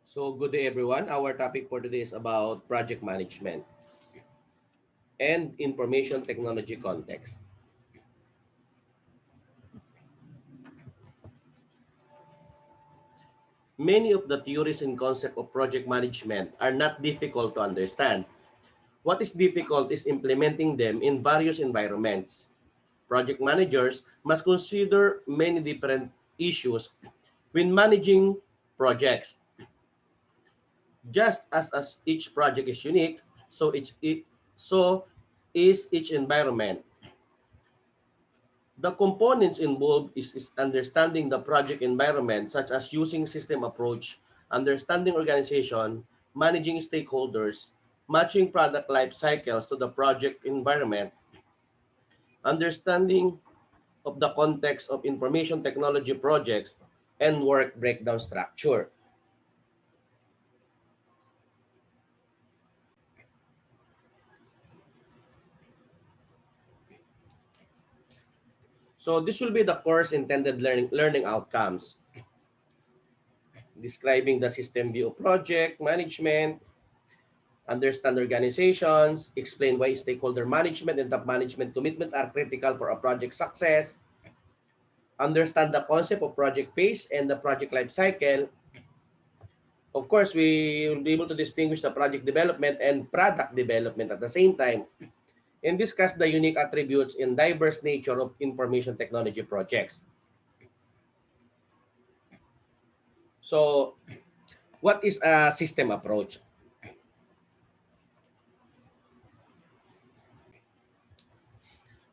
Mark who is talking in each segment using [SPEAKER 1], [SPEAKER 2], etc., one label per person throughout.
[SPEAKER 1] So good day everyone. Our topic for today is about project management and information technology context. Many of the theories and concepts of project management are not difficult to understand. What is difficult is implementing them in various environments. Project managers must consider many different issues when managing projects. Just as each project is unique, so is each environment. The components involved is understanding the project environment, such as using system approach, understanding organization, managing stakeholders, matching product life cycles to the project environment, understanding of the context of information technology projects, and work breakdown structure. So this will be the course intended learning outcomes, describing the system view of project management, understand organizations, explain why stakeholder management and top management commitment are critical for a project success, understand the concept of project phase and the project life cycle. Of course, we will be able to distinguish the project development and product development at the same time and discuss the unique attributes and diverse nature of information technology projects. So, what is a system approach?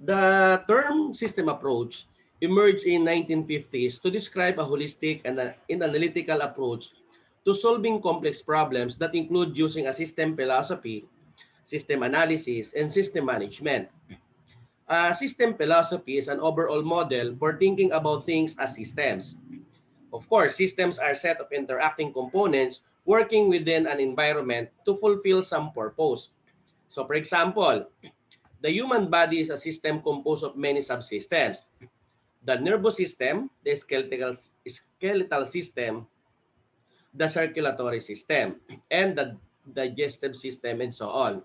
[SPEAKER 1] The term system approach emerged in 1950s to describe a holistic and an analytical approach to solving complex problems that include using a system philosophy, system analysis, and system management. A system philosophy is an overall model for thinking about things as systems. Of course, systems are a set of interacting components working within an environment to fulfill some purpose. So for example, the human body is a system composed of many subsystems. The nervous system, the skeletal system, the circulatory system, and the digestive system, and so on.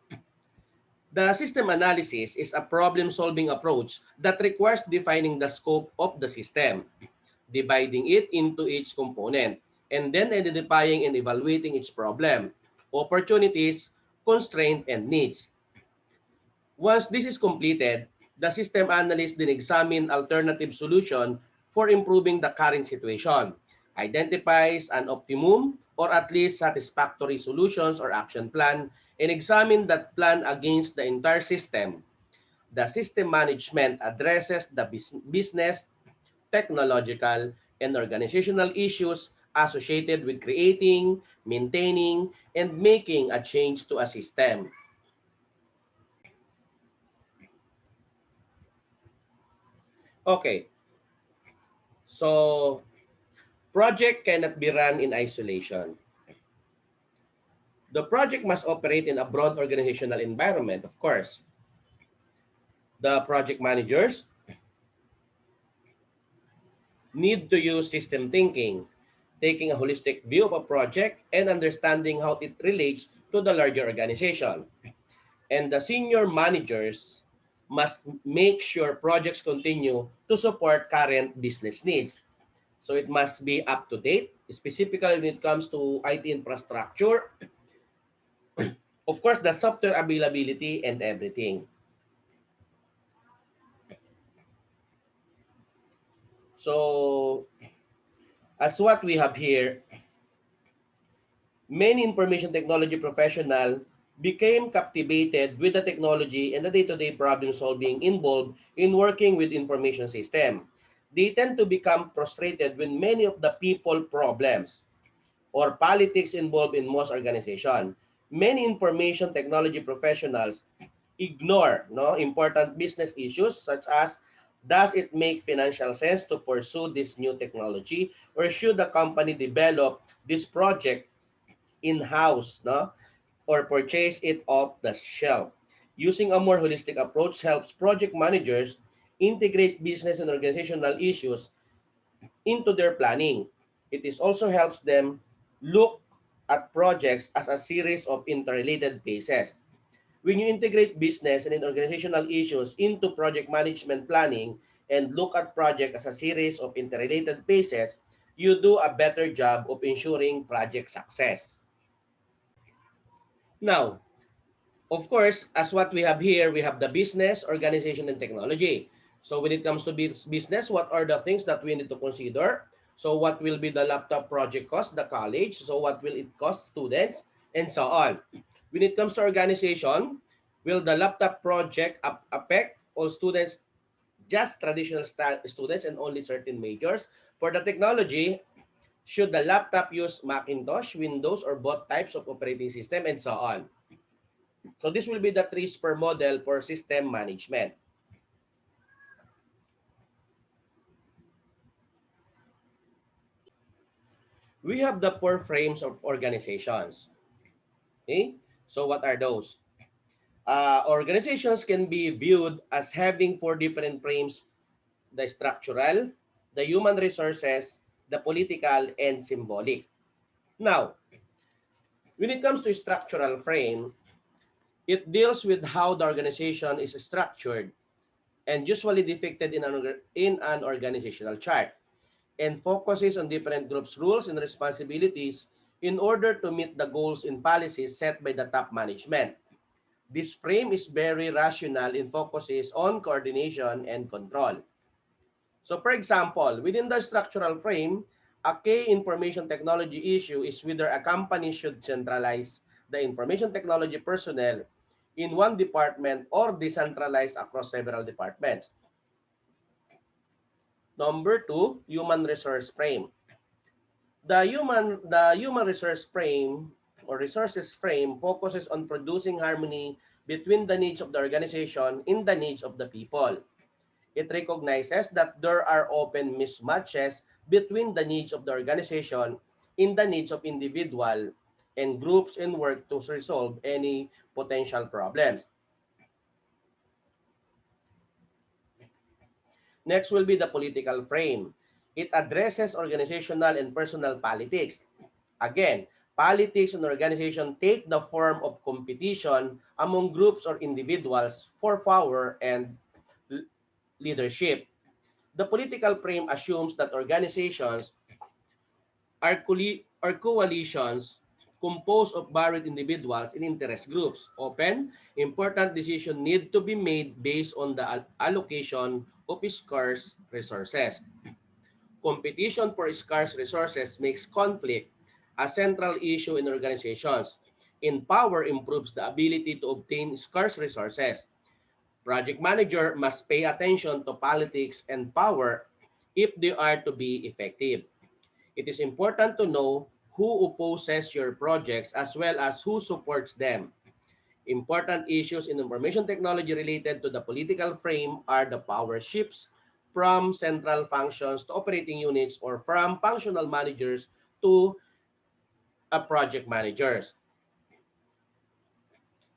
[SPEAKER 1] The system analysis is a problem-solving approach that requires defining the scope of the system, dividing it into each component, and then identifying and evaluating its problem, opportunities, constraints, and needs. Once this is completed, the system analyst then examine alternative solution for improving the current situation, identifies an optimum or at least satisfactory solutions or action plan, and examine that plan against the entire system. The system management addresses the business, technological, and organizational issues associated with creating, maintaining, and making a change to a system. Okay, so project cannot be run in isolation. The project must operate in a broad organizational environment, of course. The project managers need to use system thinking, taking a holistic view of a project and understanding how it relates to the larger organization. And the senior managers must make sure projects continue to support current business needs. So it must be up to date, specifically when it comes to IT infrastructure, of course, the software availability and everything. So, as what we have here, many information technology professional became captivated with the technology and the day-to-day problem solving involved in working with information system. They tend to become frustrated when many of the people problems or politics involved in most organization. Many information technology professionals ignore important business issues such as, does it make financial sense to pursue this new technology, or should the company develop this project in-house, or purchase it off the shelf? Using a more holistic approach helps project managers integrate business and organizational issues into their planning. It is also helps them look at projects as a series of interrelated phases. When you integrate business and organizational issues into project management planning and look at project as a series of interrelated phases, you do a better job of ensuring project success. Now, of course, as what we have here, we have the business, organization, and technology. So when it comes to business, what are the things that we need to consider? So what will be the laptop project cost, the college? So what will it cost students? And so on. When it comes to organization, will the laptop project affect all students, just traditional students and only certain majors? For the technology, should the laptop use Macintosh, Windows, or both types of operating system, and so on? So this will be the 3 spur model for system management. We have the 4 frames of organizations. Okay? So what are those? Organizations can be viewed as having 4 different frames: the structural, the human resources, the political, and symbolic. Now, when it comes to structural frame, it deals with how the organization is structured and usually depicted in an organizational chart, and focuses on different groups' rules and responsibilities in order to meet the goals and policies set by the top management. This frame is very rational and focuses on coordination and control. So for example, within the structural frame, a key information technology issue is whether a company should centralize the information technology personnel in one department or decentralize across several departments. Number two, human resource frame. The human resource frame or resources frame focuses on producing harmony between the needs of the organization and the needs of the people. It recognizes that there are often mismatches between the needs of the organization and the needs of individual and groups and work to resolve any potential problems. Next will be the political frame. It addresses organizational and personal politics. Again, politics and organization take the form of competition among groups or individuals for power and leadership. The political frame assumes that organizations are coalitions composed of varied individuals and interest groups. Often, important decisions need to be made based on the allocation of scarce resources. Competition for scarce resources makes conflict a central issue in organizations. In power improves the ability to obtain scarce resources. Project manager must pay attention to politics and power if they are to be effective. It is important to know who opposes your projects as well as who supports them. Important issues in information technology related to the political frame are the power shifts from central functions to operating units or from functional managers to project managers.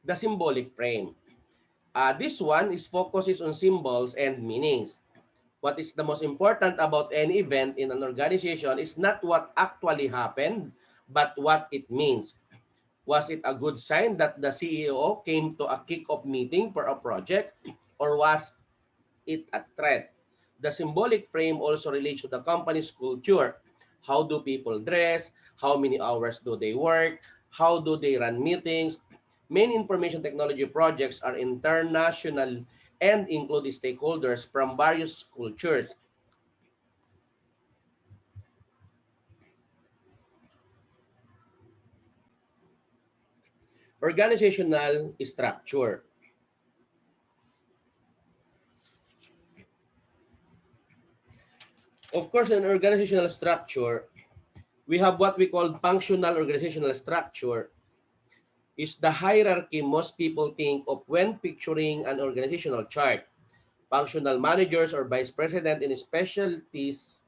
[SPEAKER 1] The symbolic frame. This one is focuses on symbols and meanings. What is the most important about any event in an organization is not what actually happened, but what it means. Was it a good sign that the CEO came to a kick-off meeting for a project, or was it a threat? The symbolic frame also relates to the company's culture. How do people dress? How many hours do they work? How do they run meetings? Many information technology projects are international and include stakeholders from various cultures. Organizational structure. Of course, in organizational structure, we have what we call functional organizational structure, is the hierarchy most people think of when picturing an organizational chart. Functional managers or vice president in specialties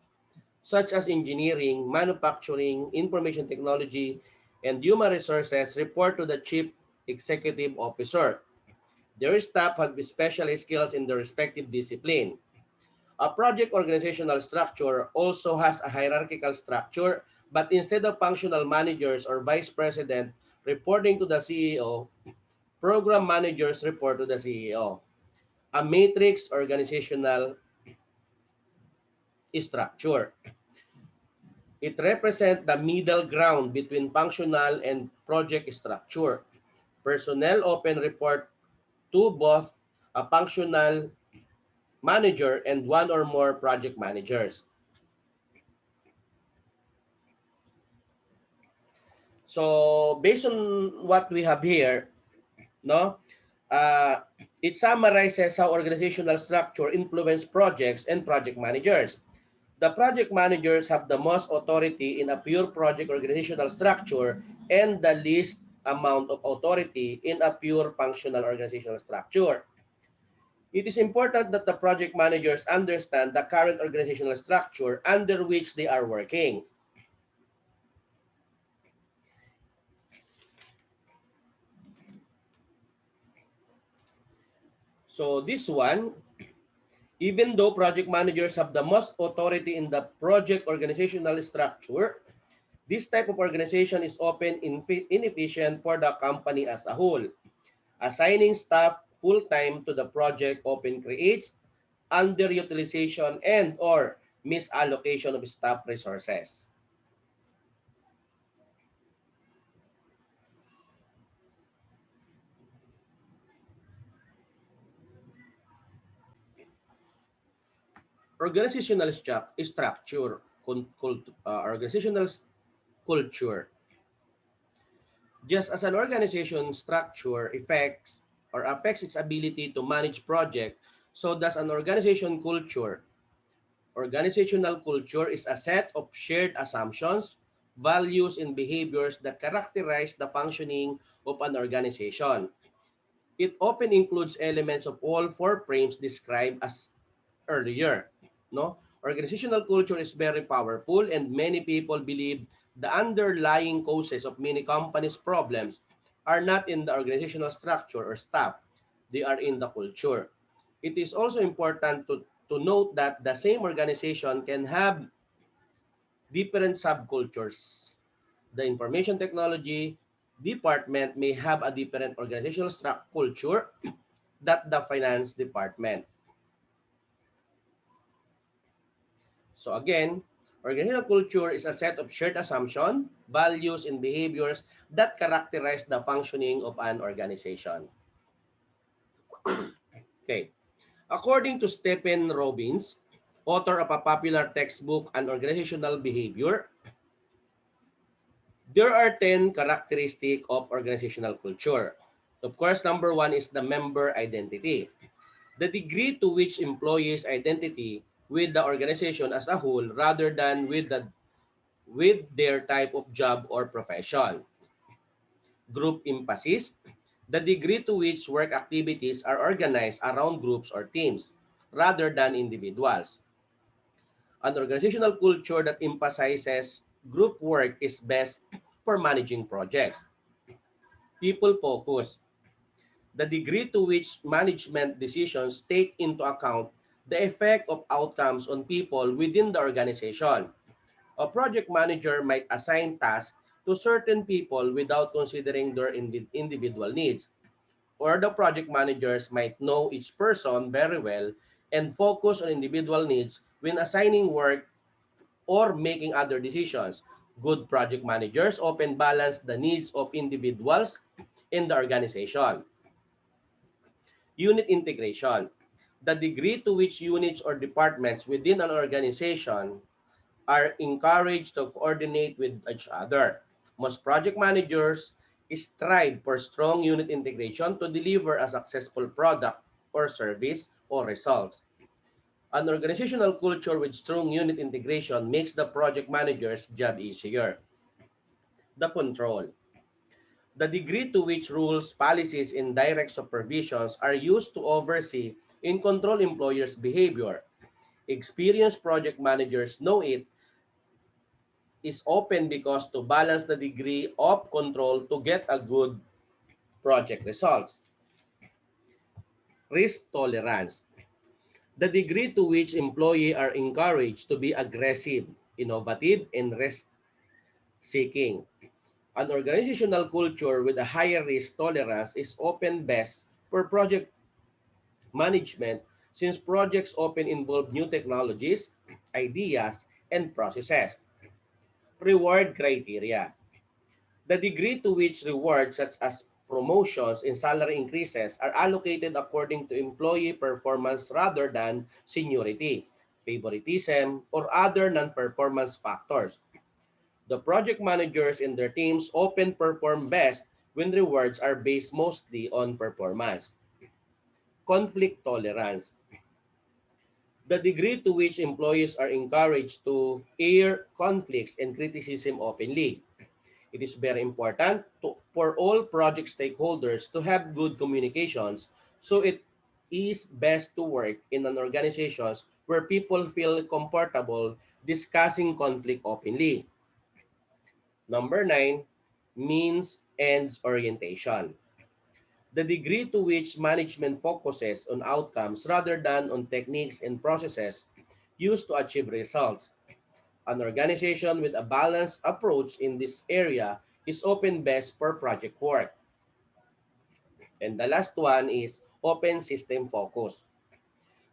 [SPEAKER 1] such as engineering, manufacturing, information technology, and human resources report to the chief executive officer. Their staff have specialized skills in their respective discipline. A project organizational structure also has a hierarchical structure But instead of functional managers or vice president reporting to the CEO, program managers report to the CEO. A matrix organizational structure. It represents the middle ground between functional and project structure. Personnel often report to both a functional manager and one or more project managers. So based on what we have here, no, uh, it summarizes how organizational structure influence projects and project managers. The project managers have the most authority in a pure project organizational structure and the least amount of authority in a pure functional organizational structure. It is important that the project managers understand the current organizational structure under which they are working. So this one, even though project managers have the most authority in the project organizational structure, this type of organization is often inefficient for the company as a whole. Assigning staff full-time to the project often creates underutilization and or misallocation of staff resources. Organizational structure, organizational culture. Just as an organization structure affects its ability to manage project, so does an organization culture. Organizational culture is a set of shared assumptions, values, and behaviors that characterize the functioning of an organization. It often includes elements of all four frames described as earlier. No? Organizational culture is very powerful and many people believe the underlying causes of many companies' problems are not in the organizational structure or staff. They are in the culture. It is also important to note that the same organization can have different subcultures. The information technology department may have a different organizational culture that the finance department. So again, organizational culture is a set of shared assumptions, values, and behaviors that characterize the functioning of an organization. Okay. According to Stephen Robbins, author of a popular textbook on organizational behavior, there are 10 characteristics of organizational culture. Of course, number one is the member identity. The degree to which employees' identity with the organization as a whole rather than with their type of job or profession. Group emphasis, the degree to which work activities are organized around groups or teams rather than individuals. An organizational culture that emphasizes group work is best for managing projects. People focus, the degree to which management decisions take into account the effect of outcomes on people within the organization. A project manager might assign tasks to certain people without considering their individual needs, or the project managers might know each person very well and focus on individual needs when assigning work or making other decisions. Good project managers often balance the needs of individuals in the organization. Unit integration, the degree to which units or departments within an organization are encouraged to coordinate with each other. Most project managers strive for strong unit integration to deliver a successful product or service or results. An organizational culture with strong unit integration makes the project manager's job easier. The control, the degree to which rules, policies, and direct supervisions are used to oversee and control employers' behavior. Experienced project managers know it is open because to balance the degree of control to get a good project results. Risk tolerance, the degree to which employees are encouraged to be aggressive, innovative, and seeking. An organizational culture with a higher risk tolerance is often best for project management since projects often involve new technologies, ideas, and processes. Reward criteria. The degree to which rewards such as promotions and salary increases are allocated according to employee performance rather than seniority, favoritism, or other non-performance factors. The project managers and their teams often perform best when rewards are based mostly on performance. Conflict tolerance. The degree to which employees are encouraged to air conflicts and criticism openly. It is very important for all project stakeholders to have good communications so it is best to work in an organizations where people feel comfortable discussing conflict openly. Number 9, means ends orientation. The degree to which management focuses on outcomes rather than on techniques and processes used to achieve results. An organization with a balanced approach in this area is often best for project work. And the last one is open system focus.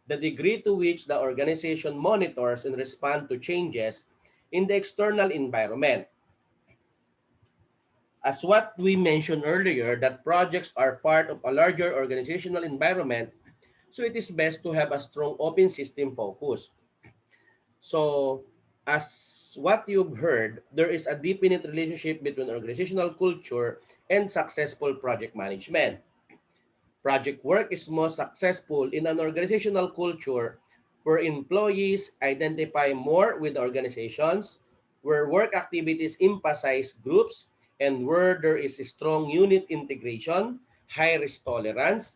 [SPEAKER 1] The degree to which the organization monitors and responds to changes in the external environment. As what we mentioned earlier, that projects are part of a larger organizational environment, so it is best to have a strong open system focus. So, as what you've heard, there is a definite relationship between organizational culture and successful project management. Project work is most successful in an organizational culture where employees identify more with organizations, where work activities emphasize groups, and where there is a strong unit integration, high risk tolerance,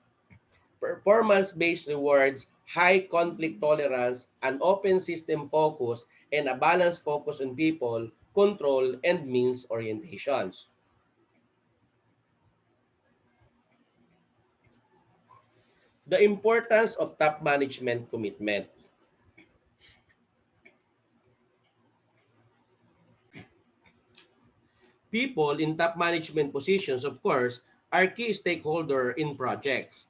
[SPEAKER 1] performance-based rewards, high conflict tolerance, an open system focus, and a balanced focus on people, control, and means orientations. The importance of top management commitment. People in top management positions, of course, are key stakeholder in projects.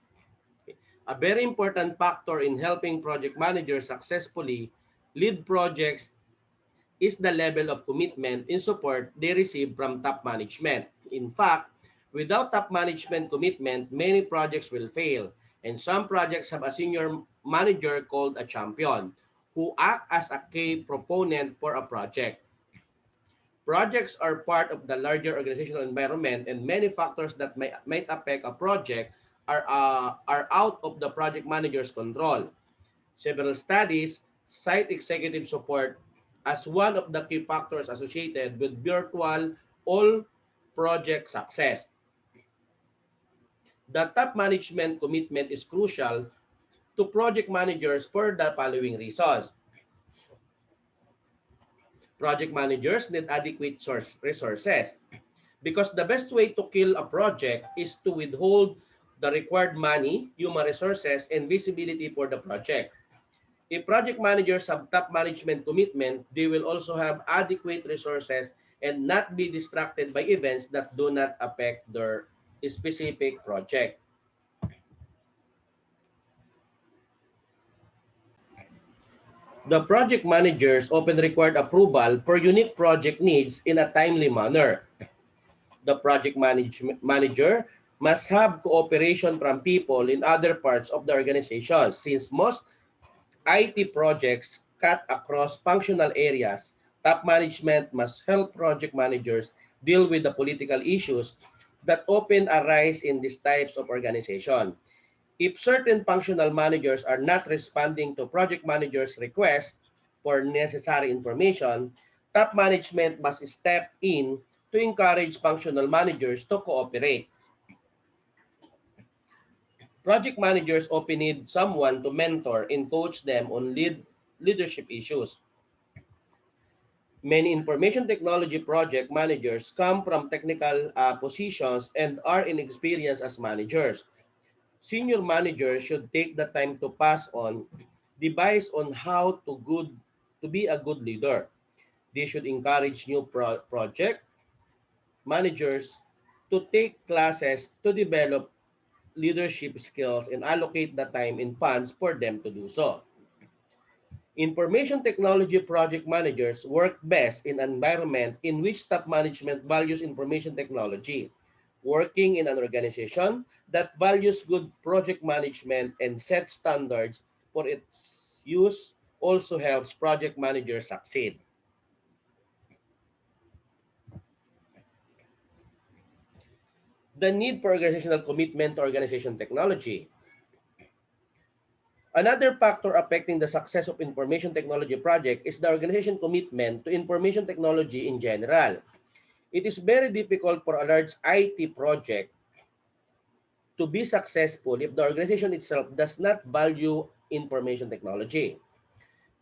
[SPEAKER 1] A very important factor in helping project managers successfully lead projects is the level of commitment and support they receive from top management. In fact, without top management commitment, many projects will fail, and some projects have a senior manager called a champion who act as a key proponent for a project. Projects are part of the larger organizational environment, and many factors that might affect a project are out of the project manager's control. Several studies cite executive support as one of the key factors associated with virtual all project success. The top management commitment is crucial to project managers for the following reasons. Project managers need adequate resources because the best way to kill a project is to withhold the required money, human resources, and visibility for the project. If project managers have top management commitment, they will also have adequate resources and not be distracted by events that do not affect their specific project. The project managers often require approval for unique project needs in a timely manner. The manager must have cooperation from people in other parts of the organization since most IT projects cut across functional areas. Top management must help project managers deal with the political issues that often arise in these types of organization. If certain functional managers are not responding to project managers' requests for necessary information, top management must step in to encourage functional managers to cooperate. Project managers often need someone to mentor and coach them on leadership issues. Many information technology project managers come from technical positions and are inexperienced as managers. Senior managers should take the time to pass on advice on how to be a good leader. They should encourage new project managers to take classes to develop leadership skills and allocate the time and funds for them to do so. Information technology project managers work best in an environment in which top management values information technology. Working in an organization that values good project management and sets standards for its use also helps project managers succeed. The need for organizational commitment to organization technology. Another factor affecting the success of information technology project is the organization commitment to information technology in general. It is very difficult for a large IT project to be successful if the organization itself does not value information technology.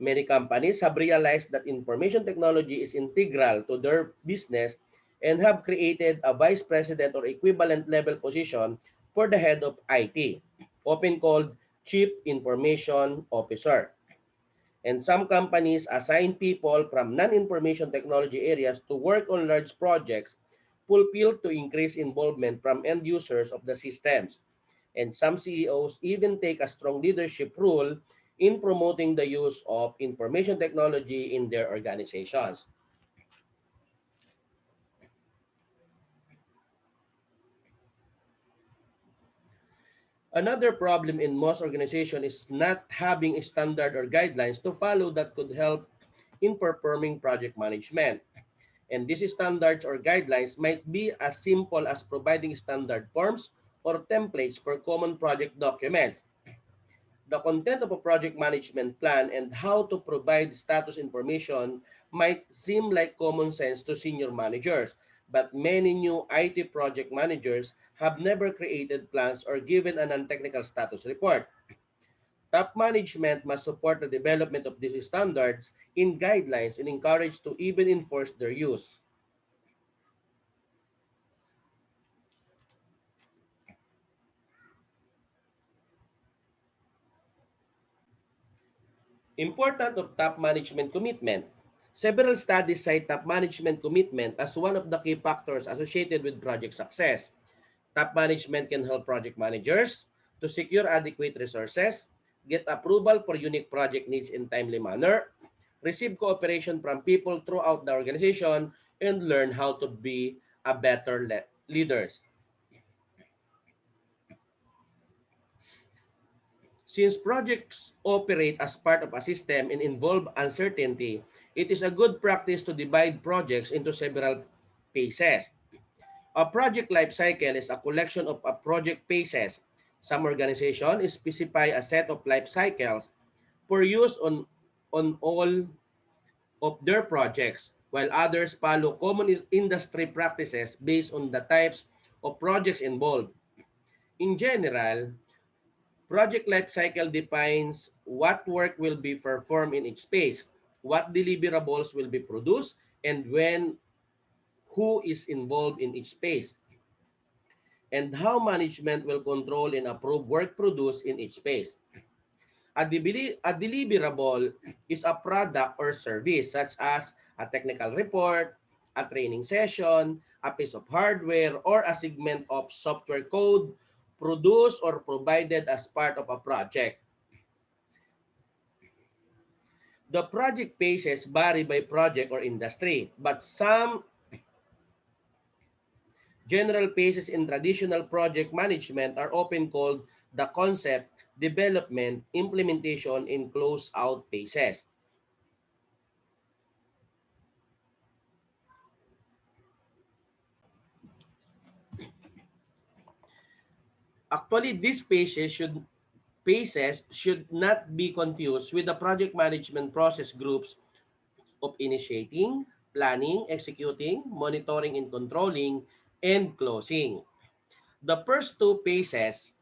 [SPEAKER 1] Many companies have realized that information technology is integral to their business and have created a vice president or equivalent level position for the head of IT, often called Chief Information Officer. And some companies assign people from non-information technology areas to work on large projects, fulfilled to increase involvement from end users of the systems. And some CEOs even take a strong leadership role in promoting the use of information technology in their organizations. Another problem in most organizations is not having a standard or guidelines to follow that could help in performing project management. And these standards or guidelines might be as simple as providing standard forms or templates for common project documents. The content of a project management plan and how to provide status information might seem like common sense to senior managers, but many new IT project managers have never created plans or given a non-technical status report. Top management must support the development of these standards in guidelines and encourage to even enforce their use. Important of top management commitment. Several studies cite top management commitment as one of the key factors associated with project success. Top management can help project managers to secure adequate resources, get approval for unique project needs in timely manner, receive cooperation from people throughout the organization, and learn how to be a better leaders. Since projects operate as part of a system and involve uncertainty, it is a good practice to divide projects into several phases. A project life cycle is a collection of a project phases. Some organizations specify a set of life cycles for use on all of their projects, while others follow common industry practices based on the types of projects involved. In general, project life cycle defines what work will be performed in each phase, what deliverables will be produced, and when, who is involved in each phase, and how management will control and approve work produced in each phase. A deliverable is a product or service such as a technical report, a training session, a piece of hardware, or a segment of software code produced or provided as part of a project. The project phases vary by project or industry, but some general phases in traditional project management are often called the concept, development, implementation, and close-out phases. Actually, these phases should not be confused with the project management process groups of initiating, planning, executing, monitoring and controlling, and closing. The first two phases,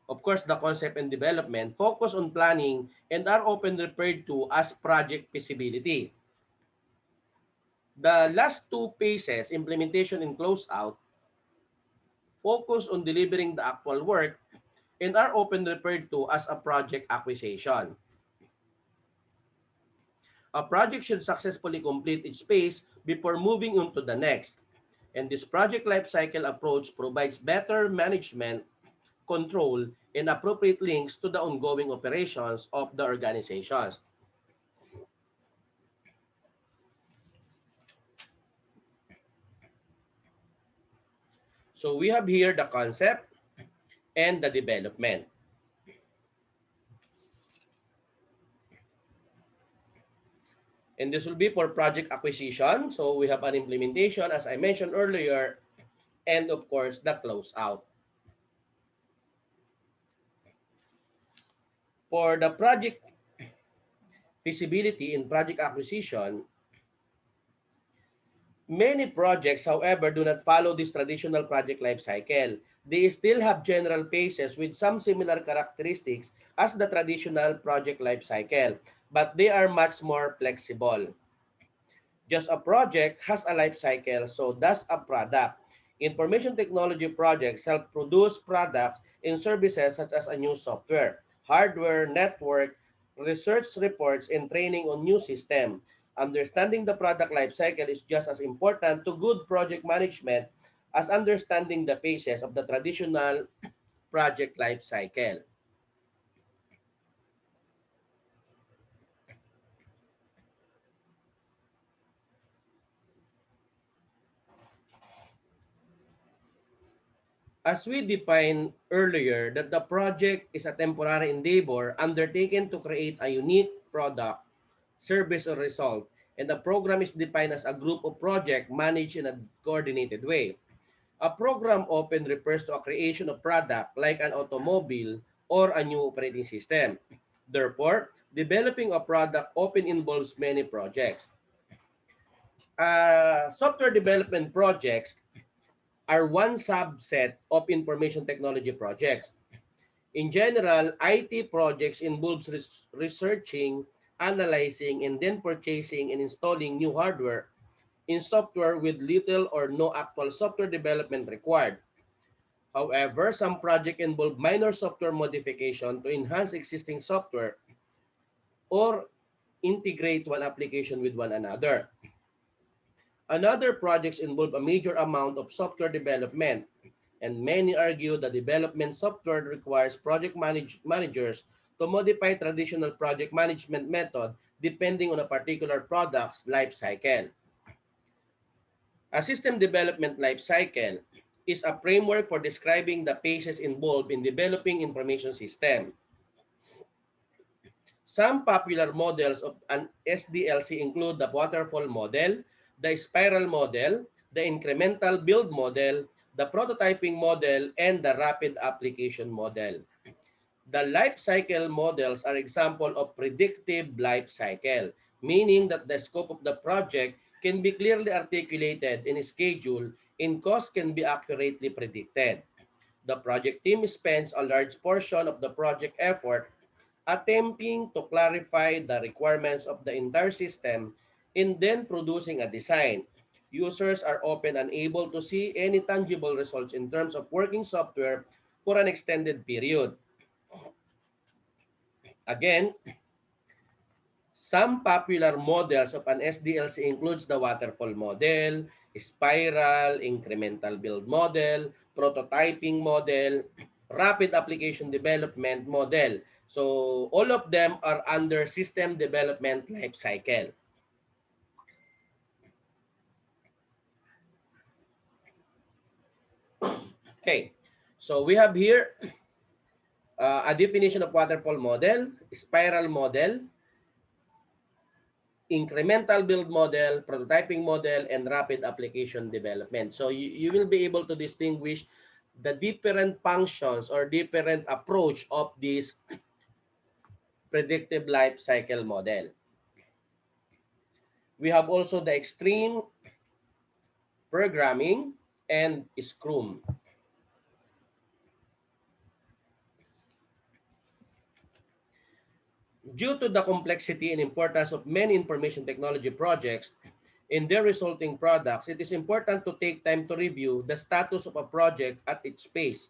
[SPEAKER 1] of course, the concept and development, focus on planning and are often referred to as project feasibility. The last two phases, implementation and closeout, focus on delivering the actual work and are often referred to as a project acquisition. A project should successfully complete its phase before moving on to the next. And this project lifecycle approach provides better management, control, and appropriate links to the ongoing operations of the organizations. So we have here the concept and the development. And this will be for project acquisition. So we have an implementation, as I mentioned earlier, and of course, the closeout. For the project feasibility in project acquisition, many projects, however, do not follow this traditional project life cycle. They still have general phases with some similar characteristics as the traditional project life cycle, but they are much more flexible. Just a project has a life cycle, so does a product. Information technology projects help produce products and services such as a new software, hardware, network, research reports, and training on new system. Understanding the product life cycle is just as important to good project management as understanding the phases of the traditional project life cycle. As we defined earlier that the project is a temporary endeavor undertaken to create a unique product, service, or result, and the program is defined as a group of projects managed in a coordinated way. A program often refers to a creation of product like an automobile or a new operating system. Therefore, developing a product often involves many projects. Software development projects are one subset of information technology projects. In general, IT projects involves researching, analyzing, and then purchasing and installing new hardware in software with little or no actual software development required. However, some projects involve minor software modification to enhance existing software or integrate one application with one another. Another projects involve a major amount of software development, and many argue that development software requires managers to modify traditional project management method depending on a particular product's life cycle. A system development life cycle is a framework for describing the phases involved in developing information system. Some popular models of an SDLC include the waterfall model, the spiral model, the incremental build model, the prototyping model, and the rapid application model. The life cycle models are example of predictive life cycle, meaning that the scope of the project can be clearly articulated in a schedule and cost can be accurately predicted. The project team spends a large portion of the project effort attempting to clarify the requirements of the entire system and then producing a design. Users are often unable to see any tangible results in terms of working software for an extended period. Again, some popular models of an SDLC includes the waterfall model, spiral, incremental build model, prototyping model, rapid application development model. So all of them are under system development life cycle. Okay. So we have here a definition of waterfall model, spiral model, incremental build model, prototyping model, and rapid application development. So you will be able to distinguish the different functions or different approach of this predictive life cycle model. We have also the extreme programming and Scrum. Due to the complexity and importance of many information technology projects and their resulting products, it is important to take time to review the status of a project at its pace.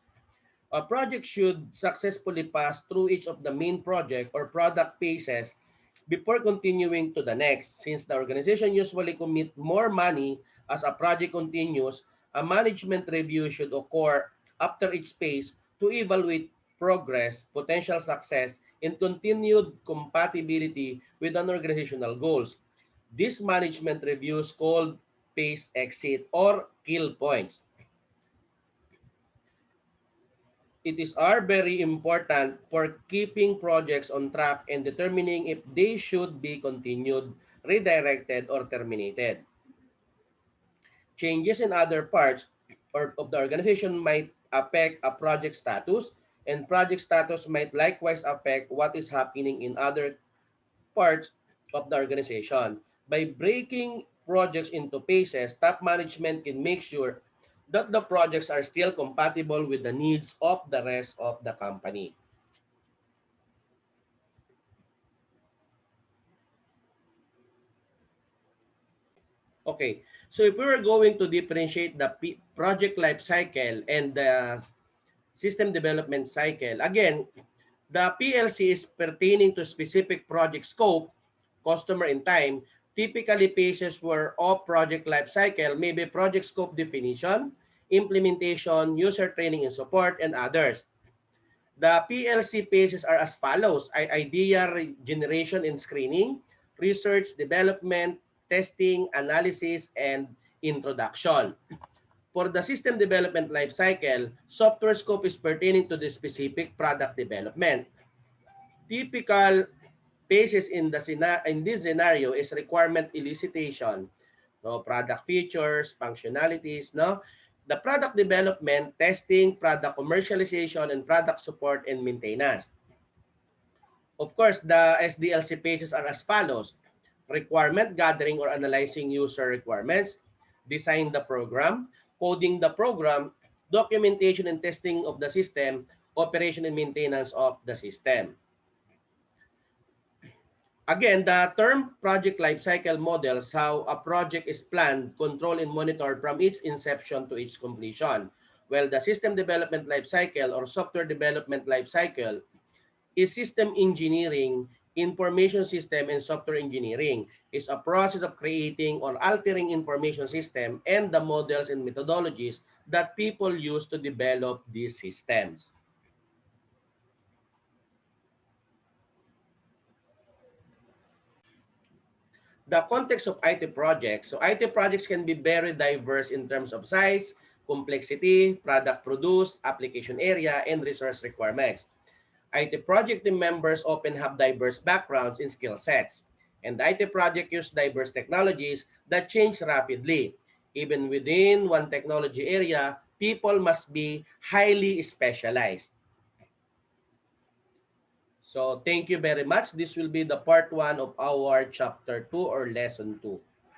[SPEAKER 1] A project should successfully pass through each of the main project or product phases before continuing to the next. Since the organization usually commit more money as a project continues, a management review should occur after each phase to evaluate progress, potential success, and continued compatibility with an organizational goals. These management reviews called phase exit or kill points. It is are very important for keeping projects on track and determining if they should be continued, redirected, or terminated. Changes in other parts of the organization might affect a project status, and project status might likewise affect what is happening in other parts of the organization. By breaking projects into phases, top management can make sure that the projects are still compatible with the needs of the rest of the company. Okay, so if we were going to differentiate the project life cycle and the system development cycle, again, the PLC is pertaining to specific project scope, customer, and time. Typically, phases were of project life cycle may be project scope definition, implementation, user training and support, and others. The PLC phases are as follows: idea generation and screening, research, development, testing, analysis, and introduction. For the system development lifecycle, software scope is pertaining to the specific product development. Typical phases in this scenario is requirement elicitation, no product features, functionalities, no the product development, testing, product commercialization, and product support and maintenance. Of course, the SDLC phases are as follows: requirement gathering or analyzing user requirements, design the program, coding the program, documentation and testing of the system, operation and maintenance of the system. Again, the term project lifecycle models how a project is planned, controlled, and monitored from its inception to its completion. Well, the system development lifecycle or software development lifecycle is system engineering, information system, and software engineering. Is a process of creating or altering information system and the models and methodologies that people use to develop these systems. The context of IT projects. So IT projects can be very diverse in terms of size, complexity, product produced, application area, and resource requirements. IT project team members often have diverse backgrounds and skill sets. And the IT project use diverse technologies that change rapidly. Even within one technology area, people must be highly specialized. So thank you very much. This will be the part 1 of our chapter 2 or lesson 2.